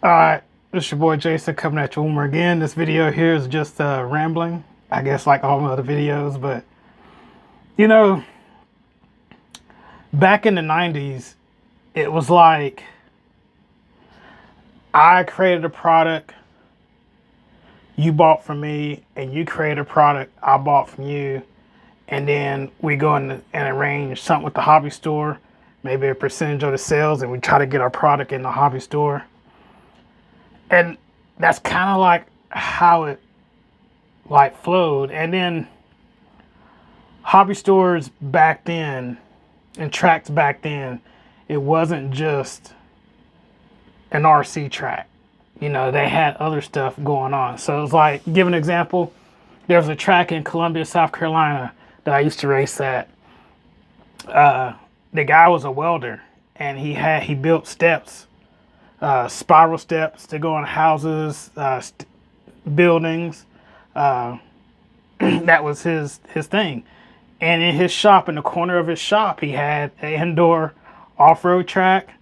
Alright, this is your boy Jason coming at you one more again. This video here is just rambling, I guess, like all my other videos. But, you know, back in the 90s, it was like I created a product you bought from me, and you created a product I bought from you. And then we go in and arrange something with the hobby store, maybe a percentage of the sales, and we try to get our product in the hobby store. And that's kind of like how it flowed. And then hobby stores back then and tracks back then, it wasn't just an RC track. You know, they had other stuff going on. So it was like, give an example, there was a track in Columbia, South Carolina that I used to race at. The guy was a welder, and he built steps, spiral steps to go on houses, buildings. That was his thing. And in his shop, in the corner of his shop, he had an indoor off-road track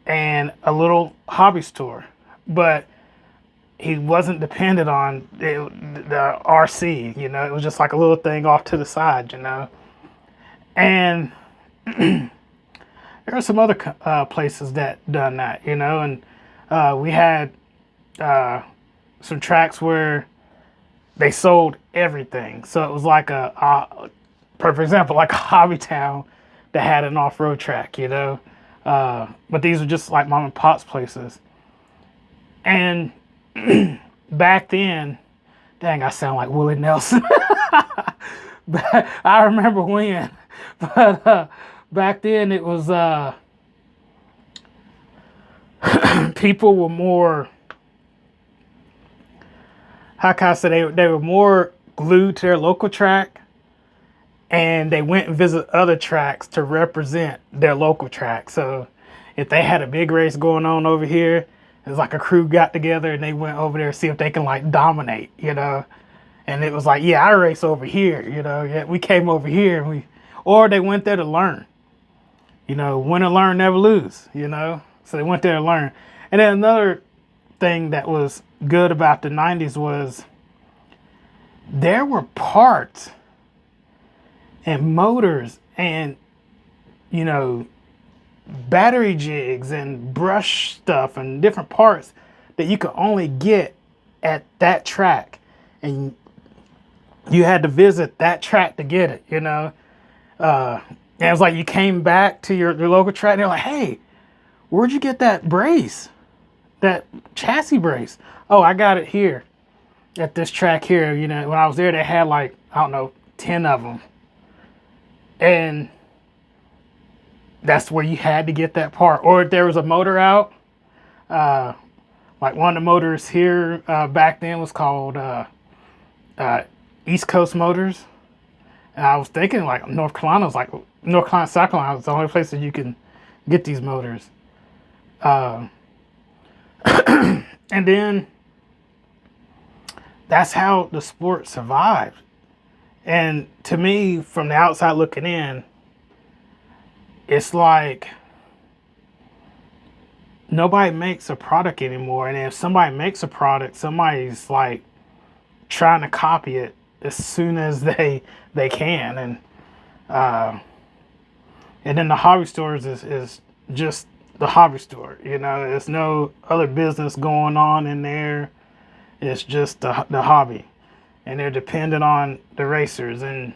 and a little hobby store. But he wasn't dependent on the RC, you know. It was just like a little thing off to the side, you know. And there are some other places that done that, you know. And we had some tracks where they sold everything. So it was like for example, like a hobby town that had an off-road track, you know. But these were just like mom and pop's places. And back then, dang, I sound like Willie Nelson. But I remember when. But back then it was people were more, how can I say, they were more glued to their local track, and they went and visit other tracks to represent their local track. So if they had a big race going on over here, it was like a crew got together and they went over there to see if they can like dominate, you know. And it was like, yeah, I race over here, you know. Yeah, we came over here, and or they went there to learn. You know, win and learn, never lose, you know. So they went there to learn. And then another thing that was good about the 90s was there were parts and motors and, you know, battery jigs and brush stuff and different parts that you could only get at that track, and you had to visit that track to get it, you know. And it was like you came back to your local track and they're like, hey, where'd you get that brace, that chassis brace? Oh, I got it here at this track here. You know, when I was there, they had like, I don't know, 10 of them. And that's where you had to get that part. Or if there was a motor out, like one of the motors here back then was called East Coast Motors. And I was thinking like North Carolina, South Carolina was the only place that you can get these motors. And then that's how the sport survived. And to me, from the outside looking in, it's like nobody makes a product anymore. And if somebody makes a product, somebody's like trying to copy it as soon as they can. And then the hobby stores is just the hobby store, you know. There's no other business going on in there. It's just the hobby, and they're dependent on the racers. And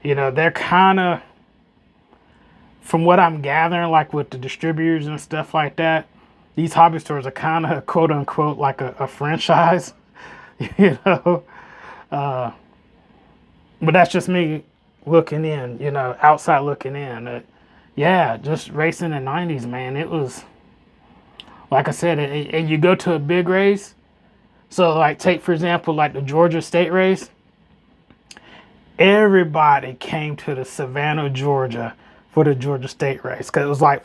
you know, they're kind of, from what I'm gathering, like with the distributors and stuff like that, these hobby stores are kind of quote unquote like a franchise, you know. But that's just me looking in, you know, outside looking in. Yeah, just racing in the 90s, man. It was, like I said, and you go to a big race. So like take, for example, like the Georgia State race. Everybody came to the Savannah, Georgia for the Georgia State race, because it was like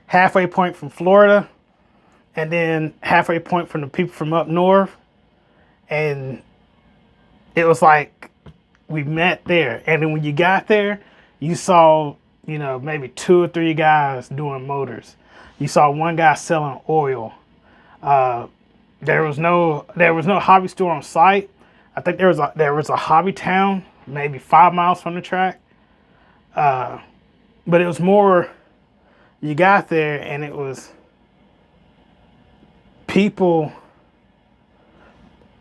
halfway point from Florida and then halfway point from the people from up north. And it was like we met there. And then when you got there, you saw you know, maybe 2 or 3 guys doing motors. You saw one guy selling oil. There was no hobby store on site. I think there was a hobby town maybe 5 miles from the track. But it was more, you got there and it was people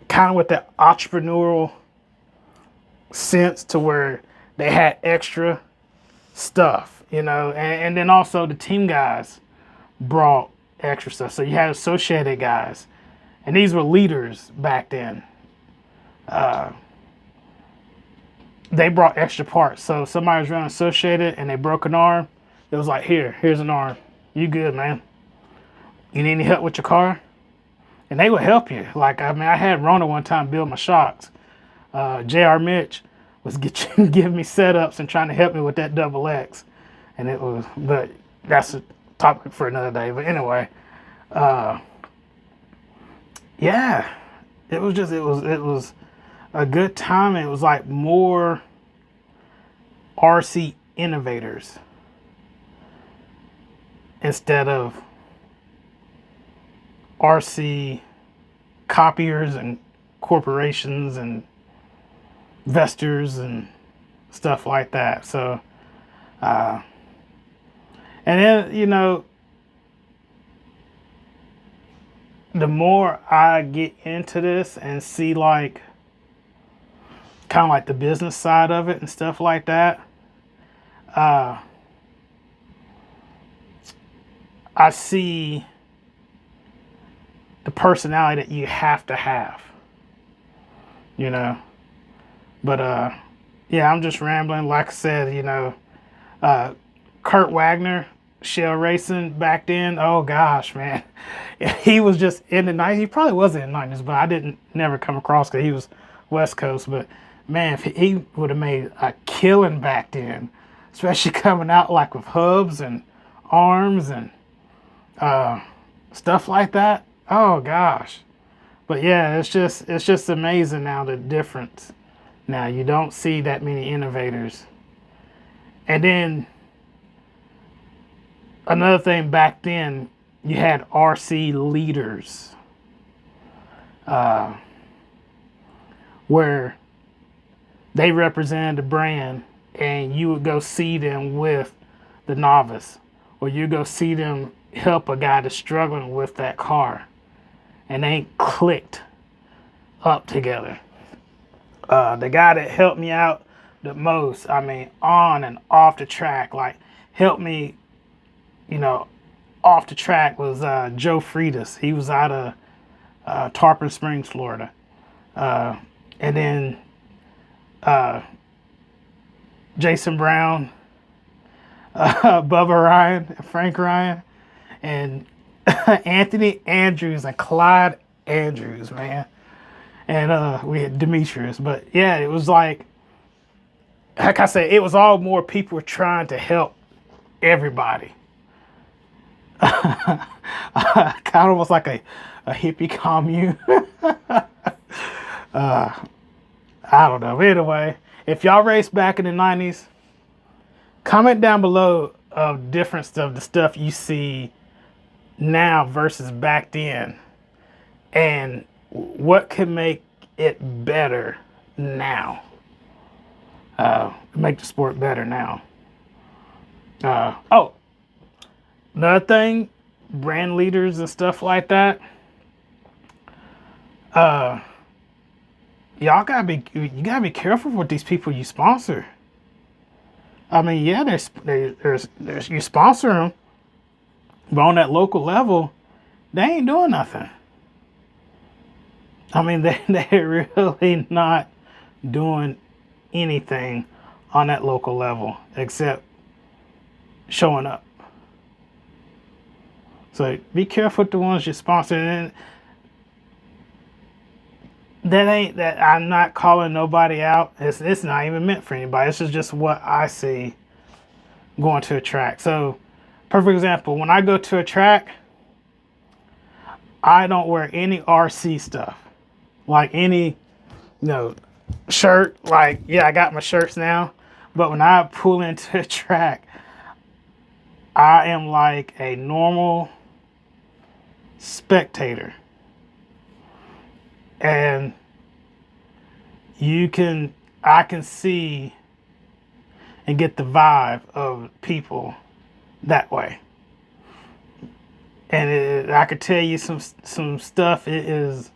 kind of with that entrepreneurial sense to where they had extra stuff, you know, and then also the team guys brought extra stuff. So you had associated guys, and these were leaders back then. They brought extra parts. So if somebody was running associated and they broke an arm, it was like, here's an arm. You good, man? You need any help with your car? And they would help you. Like, I mean, I had Rona one time build my shocks. J.R. Mitch was giving me setups and trying to help me with that double X. And it was, but that's a topic for another day. But anyway, yeah, it was a good time. It was like more RC innovators instead of RC copiers and corporations and investors and stuff like that. So, and then, you know, the more I get into this and see like kind of like the business side of it and stuff like that, I see the personality that you have to have, you know. But yeah, I'm just rambling. Like I said, you know, Kurt Wagner, Shell Racing back then. Oh gosh, man, he was just in the 90s. He probably was in the 90s, but I didn't never come across because he was West Coast. But man, if he would have made a killing back then, especially coming out like with hubs and arms and stuff like that. Oh gosh. But yeah, it's just amazing now, the difference. Now you don't see that many innovators. And then another thing, back then you had RC leaders, where they represented the brand, and you would go see them with the novice, or you go see them help a guy that's struggling with that car, and they clicked up together. The guy that helped me out the most, I mean, on and off the track, like helped me, you know, off the track, was Joe Freitas. He was out of Tarpon Springs, Florida. And then Jason Brown, Bubba Ryan, Frank Ryan, and Anthony Andrews and Clyde Andrews, man. And we had Demetrius. But yeah, it was like I said, it was all more people were trying to help everybody. Kind of almost like a hippie commune. I don't know. Anyway, if y'all raced back in the 90s, comment down below of different stuff, the stuff you see now versus back then, and what could make it better now. Make the sport better now. Oh, another thing, brand leaders and stuff like that. You gotta be careful with these people you sponsor. I mean, yeah, there's you sponsor them, but on that local level, they ain't doing nothing. I mean, they're really not doing anything on that local level except showing up. So be careful with the ones you sponsor. And that I'm not calling nobody out. It's not even meant for anybody. This is just what I see going to a track. So, perfect example, when I go to a track, I don't wear any RC stuff. Like any, shirt. Like, yeah, I got my shirts now. But when I pull into a track, I am like a normal spectator. And I can see and get the vibe of people that way. And I could tell you some stuff. It is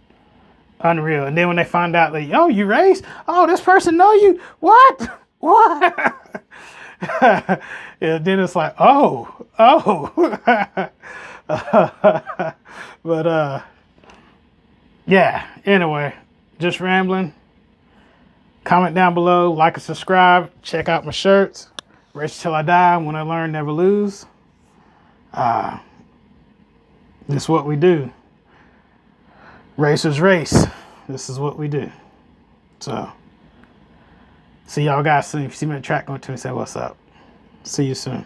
unreal. And then when they find out that, oh, you race? Oh, this person know you? What? What? And then it's like, oh. But yeah. Anyway, just rambling. Comment down below, like and subscribe. Check out my shirts. Race till I die. When I learn, never lose. This is what we do. Racers race. This is what we do. So, see y'all guys soon. If you see me at the track, go to me and say what's up. See you soon.